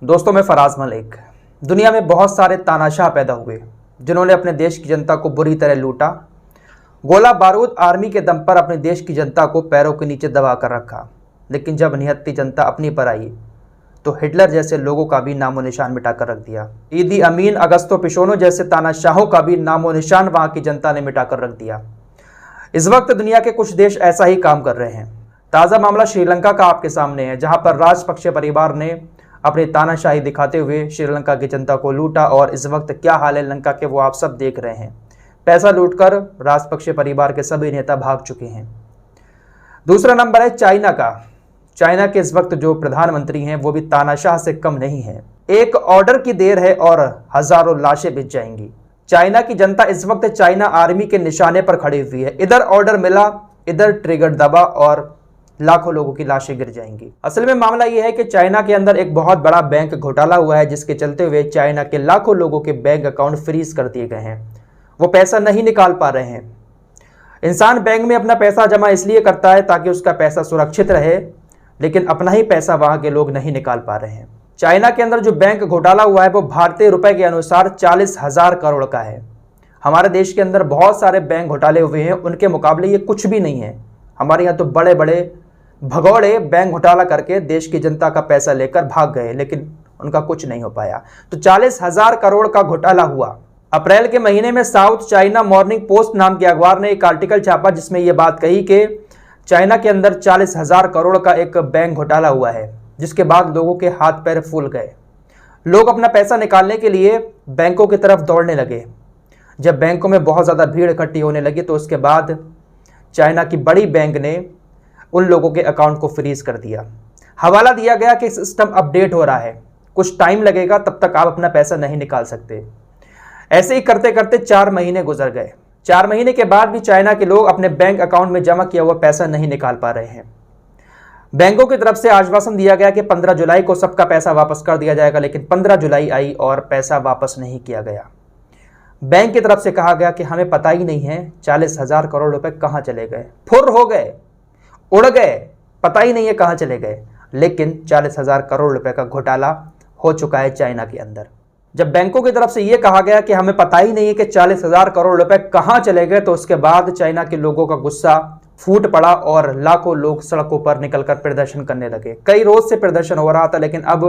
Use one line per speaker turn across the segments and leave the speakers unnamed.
दोस्तों, मैं फराज मलिक। दुनिया में बहुत सारे तानाशाह पैदा हुए जिन्होंने अपने देश की जनता को बुरी तरह लूटा। गोला बारूद आर्मी के दम पर अपने देश की जनता को पैरों के नीचे दबा कर रखा। लेकिन जब निहत्ती जनता अपनी पर आई तो हिटलर जैसे लोगों का भी नामो निशान मिटा कर रख दिया। ईदी अमीन, अगस्तो पिशोनो जैसे तानाशाहों का भी नामो निशान वहां की जनता ने मिटा कर रख दिया। इस वक्त दुनिया के कुछ देश ऐसा ही काम कर रहे हैं। ताज़ा मामला श्रीलंका का आपके सामने है, जहां पर राजपक्षे परिवार ने अपनी तानाशाही दिखाते हुए श्रीलंका की जनता को लूटा। और इस वक्त क्या हाल है लंका के, वो आप सब देख रहे हैं। पैसा लूटकर राजपक्षे परिवार के सभी नेता भाग चुके हैं। दूसरा नंबर है चाइना का। चाइना के इस वक्त जो प्रधानमंत्री हैं वो भी तानाशाह से कम नहीं है। एक ऑर्डर की देर है और हजारों लाशें बिछ जाएंगी। चाइना की जनता इस वक्त चाइना आर्मी के निशाने पर खड़ी हुई है। इधर ऑर्डर मिला, इधर ट्रिगर दबा और लाखों लोगों की लाशें गिर जाएंगी। असल में मामला यह है कि चाइना के अंदर एक बहुत बड़ा बैंक घोटाला हुआ है, जिसके चलते हुए चाइना के लाखों लोगों के बैंक अकाउंट फ्रीज कर दिए गए हैं। वो पैसा नहीं निकाल पा रहे हैं। इंसान बैंक में अपना पैसा जमा इसलिए करता है ताकि उसका पैसा सुरक्षित रहे, लेकिन अपना ही पैसा वहां के लोग नहीं निकाल पा रहे हैं। चाइना के अंदर जो बैंक घोटाला हुआ है वो भारतीय रुपए के अनुसार 40,000 करोड़ का है। हमारे देश के अंदर बहुत सारे बैंक घोटाले हुए हैं, उनके मुकाबले ये कुछ भी नहीं है। हमारे यहाँ तो बड़े बड़े भगौड़े बैंक घोटाला करके देश की जनता का पैसा लेकर भाग गए, लेकिन उनका कुछ नहीं हो पाया। तो 40,000 करोड़ का घोटाला हुआ। अप्रैल के महीने में साउथ चाइना मॉर्निंग पोस्ट नाम के अखबार ने एक आर्टिकल छापा जिसमें यह बात कही कि चाइना के अंदर 40,000 करोड़ का एक बैंक घोटाला हुआ है, जिसके बाद लोगों के हाथ पैर फूल गए। लोग अपना पैसा निकालने के लिए बैंकों की तरफ दौड़ने लगे। जब बैंकों में बहुत ज़्यादा भीड़ इकट्ठी होने लगी तो उसके बाद चाइना की बड़ी बैंक ने उन लोगों के अकाउंट को फ्रीज कर दिया। हवाला दिया गया कि सिस्टम अपडेट हो रहा है, कुछ टाइम लगेगा, तब तक आप अपना पैसा नहीं निकाल सकते। ऐसे ही करते करते 4 महीने गुजर गए। 4 महीने के बाद भी चाइना के लोग अपने बैंक अकाउंट में जमा किया हुआ पैसा नहीं निकाल पा रहे हैं। बैंकों की तरफ से आश्वासन दिया गया कि 15 जुलाई को सबका पैसा वापस कर दिया जाएगा, लेकिन 15 जुलाई आई और पैसा वापस नहीं किया गया। बैंक की तरफ से कहा गया कि हमें पता ही नहीं है 40,000 करोड़ रुपए कहां चले गए, फुर हो गए, उड़ गए, पता ही नहीं है कहां चले गए। लेकिन 40,000 करोड़ रुपए का घोटाला हो चुका है चाइना के अंदर। जब बैंकों की तरफ से यह कहा गया कि हमें पता ही नहीं है कि 40,000 करोड़ रुपए कहां चले गए, तो उसके बाद चाइना के लोगों का गुस्सा फूट पड़ा और लाखों लोग सड़कों पर निकलकर प्रदर्शन करने लगे। कई रोज से प्रदर्शन हो रहा था, लेकिन अब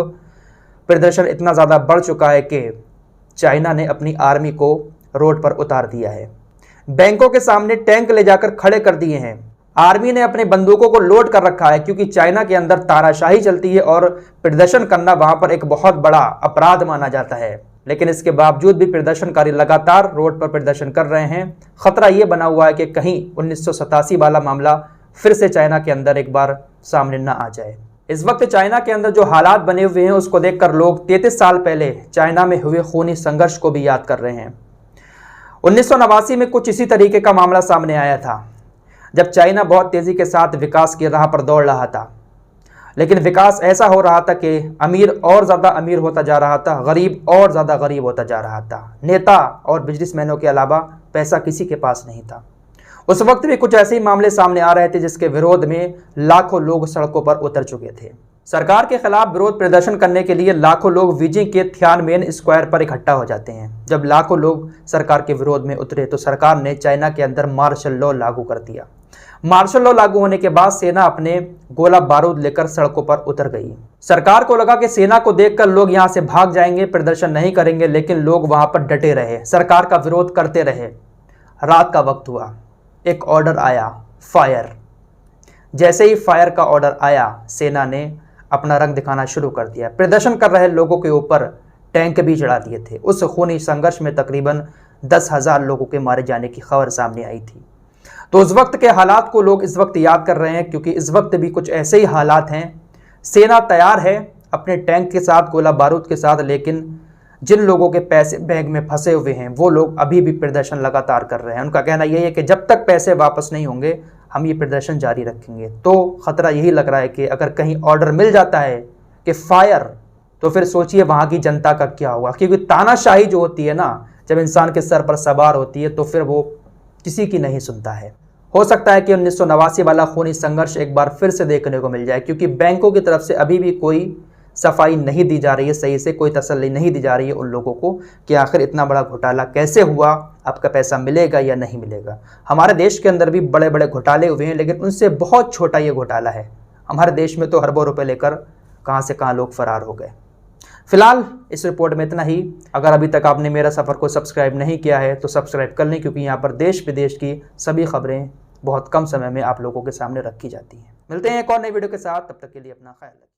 प्रदर्शन इतना ज्यादा बढ़ चुका है कि चाइना ने अपनी आर्मी को रोड पर उतार दिया है। बैंकों के सामने टैंक ले जाकर खड़े कर दिए हैं। आर्मी ने अपने बंदूकों को लोड कर रखा है, क्योंकि चाइना के अंदर तानाशाही चलती है और प्रदर्शन करना वहां पर एक बहुत बड़ा अपराध माना जाता है। लेकिन इसके बावजूद भी प्रदर्शनकारी लगातार रोड पर प्रदर्शन कर रहे हैं। खतरा यह बना हुआ है कि कहीं 1987 वाला मामला फिर से चाइना के अंदर एक बार सामने न आ जाए। इस वक्त चाइना के अंदर जो हालात बने हुए हैं उसको देखकर लोग 33 साल पहले चाइना में हुए खूनी संघर्ष को भी याद कर रहे हैं। 1989 में कुछ इसी तरीके का मामला सामने आया था, जब चाइना बहुत तेजी के साथ विकास की राह पर दौड़ रहा था। लेकिन विकास ऐसा हो रहा था कि अमीर और ज़्यादा अमीर होता जा रहा था, गरीब और ज़्यादा गरीब होता जा रहा था। नेता और बिजनेसमैनों के अलावा पैसा किसी के पास नहीं था। उस वक्त भी कुछ ऐसे ही मामले सामने आ रहे थे जिसके विरोध में लाखों लोग सड़कों पर उतर चुके थे। सरकार के खिलाफ विरोध प्रदर्शन करने के लिए लाखों लोग बीजिंग के थियानमेन स्क्वायर पर इकट्ठा हो जाते हैं। जब लाखों लोग सरकार के विरोध में उतरे तो सरकार ने चाइना के अंदर मार्शल लॉ लागू कर दिया। मार्शल लॉ लागू होने के बाद सेना अपने गोला बारूद लेकर सड़कों पर उतर गई। सरकार को लगा कि सेना को देखकर लोग यहां से भाग जाएंगे, प्रदर्शन नहीं करेंगे, लेकिन लोग वहां पर डटे रहे, सरकार का विरोध करते रहे। रात का वक्त हुआ, एक ऑर्डर आया, फायर। जैसे ही फायर का ऑर्डर आया, सेना ने अपना रंग दिखाना शुरू कर दिया। प्रदर्शन कर रहे लोगों के ऊपर टैंक भी चढ़ा दिए थे। उस खूनी संघर्ष में तकरीबन 10,000 लोगों के मारे जाने की खबर सामने आई थी। तो उस वक्त के हालात को लोग इस वक्त याद कर रहे हैं, क्योंकि इस वक्त भी कुछ ऐसे ही हालात हैं। सेना तैयार है अपने टैंक के साथ, गोला बारूद के साथ, लेकिन जिन लोगों के पैसे बैंक में फंसे हुए हैं वो लोग अभी भी प्रदर्शन लगातार कर रहे हैं। उनका कहना यही है कि जब तक पैसे वापस नहीं होंगे हम ये प्रदर्शन जारी रखेंगे। तो खतरा यही लग रहा है कि अगर कहीं ऑर्डर मिल जाता है कि फायर, तो फिर सोचिए वहां की जनता का क्या होगा। क्योंकि तानाशाही जो होती है ना, जब इंसान के सर पर सवार होती है तो फिर वो किसी की नहीं सुनता है। हो सकता है कि 1989 वाला खूनी संघर्ष एक बार फिर से देखने को मिल जाए, क्योंकि बैंकों की तरफ से अभी भी कोई सफाई नहीं दी जा रही है, सही से कोई तसल्ली नहीं दी जा रही है उन लोगों को कि आखिर इतना बड़ा घोटाला कैसे हुआ, आपका पैसा मिलेगा या नहीं मिलेगा। हमारे देश के अंदर भी बड़े बड़े घोटाले हुए हैं, लेकिन उनसे बहुत छोटा ये घोटाला है। हमारे देश में तो अरबों रुपए लेकर कहाँ से कहाँ लोग फरार हो गए। फिलहाल इस रिपोर्ट में इतना ही। अगर अभी तक आपने मेरा सफ़र को सब्सक्राइब नहीं किया है तो सब्सक्राइब कर लें, क्योंकि यहाँ पर देश विदेश की सभी खबरें बहुत कम समय में आप लोगों के सामने रखी जाती हैं। मिलते हैं एक और नई वीडियो के साथ, तब तक के लिए अपना ख्याल रखें।